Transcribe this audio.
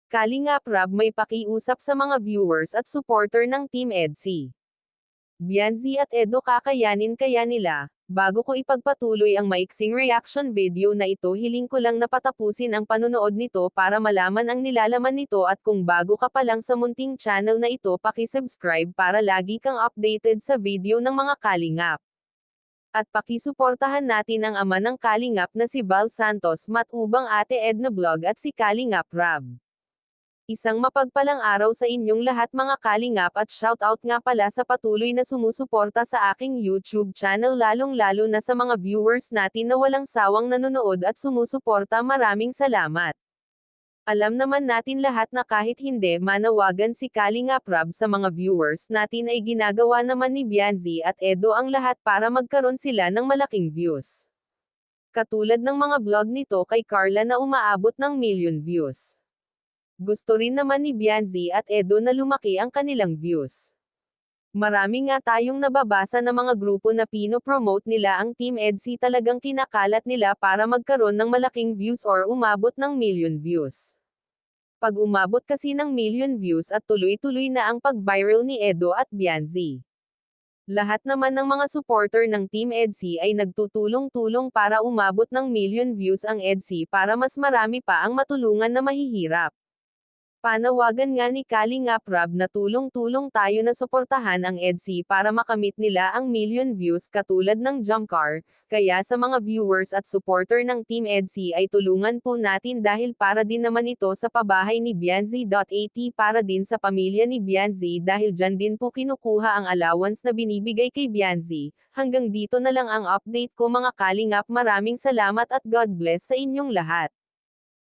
Kalingap Rab may pakiusap sa mga viewers at supporter ng Team EDSI. Bianzi at Edo kakayanin kaya nila? Bago ko ipagpatuloy ang maiksing reaction video na ito, hiling ko lang na patapusin ang panonood nito para malaman ang nilalaman nito, at kung bago ka pa lang sa munting channel na ito, paki-subscribe para lagi kang updated sa video ng mga kalingap. At pakisuportahan natin ang ama ng kalingap na si Val Santos Matubang, Ate Edna Vlog at si Kalingap Rab. Isang mapagpalang araw sa inyong lahat mga kalingap, at shoutout nga pala sa patuloy na sumusuporta sa aking YouTube channel, lalong-lalo na sa mga viewers natin na walang sawang nanonood at sumusuporta. Maraming salamat. Alam naman natin lahat na kahit hindi manawagan si Kalingap Rab sa mga viewers natin, ay ginagawa naman ni Bianzi at Edo ang lahat para magkaroon sila ng malaking views. Katulad ng mga vlog nito kay Carla na umaabot ng million views. Gusto rin naman ni Bianzi at Edo na lumaki ang kanilang views. Marami nga tayong nababasa na mga grupo na pino-promote nila ang Team EDSI, talagang kinakalat nila para magkaroon ng malaking views or umabot ng million views. Pag umabot kasi ng million views at tuloy-tuloy na ang pag-viral ni Edo at Bianzi, lahat naman ng mga supporter ng Team EDSI ay nagtutulong-tulong para umabot ng million views ang EDSI, para mas marami pa ang matulungan na mahihirap. Panawagan nga ni Kalingap Rab na tulong-tulong tayo na suportahan ang EDSI para makamit nila ang million views katulad ng jump car. Kaya sa mga viewers at supporter ng Team EDSI ay tulungan po natin, dahil para din naman ito sa pabahay ni Bianzi.at, para din sa pamilya ni Bianzi, dahil dyan din po kinukuha ang allowance na binibigay kay Bianzi. Hanggang dito na lang ang update ko mga kalingap. Maraming salamat at God bless sa inyong lahat.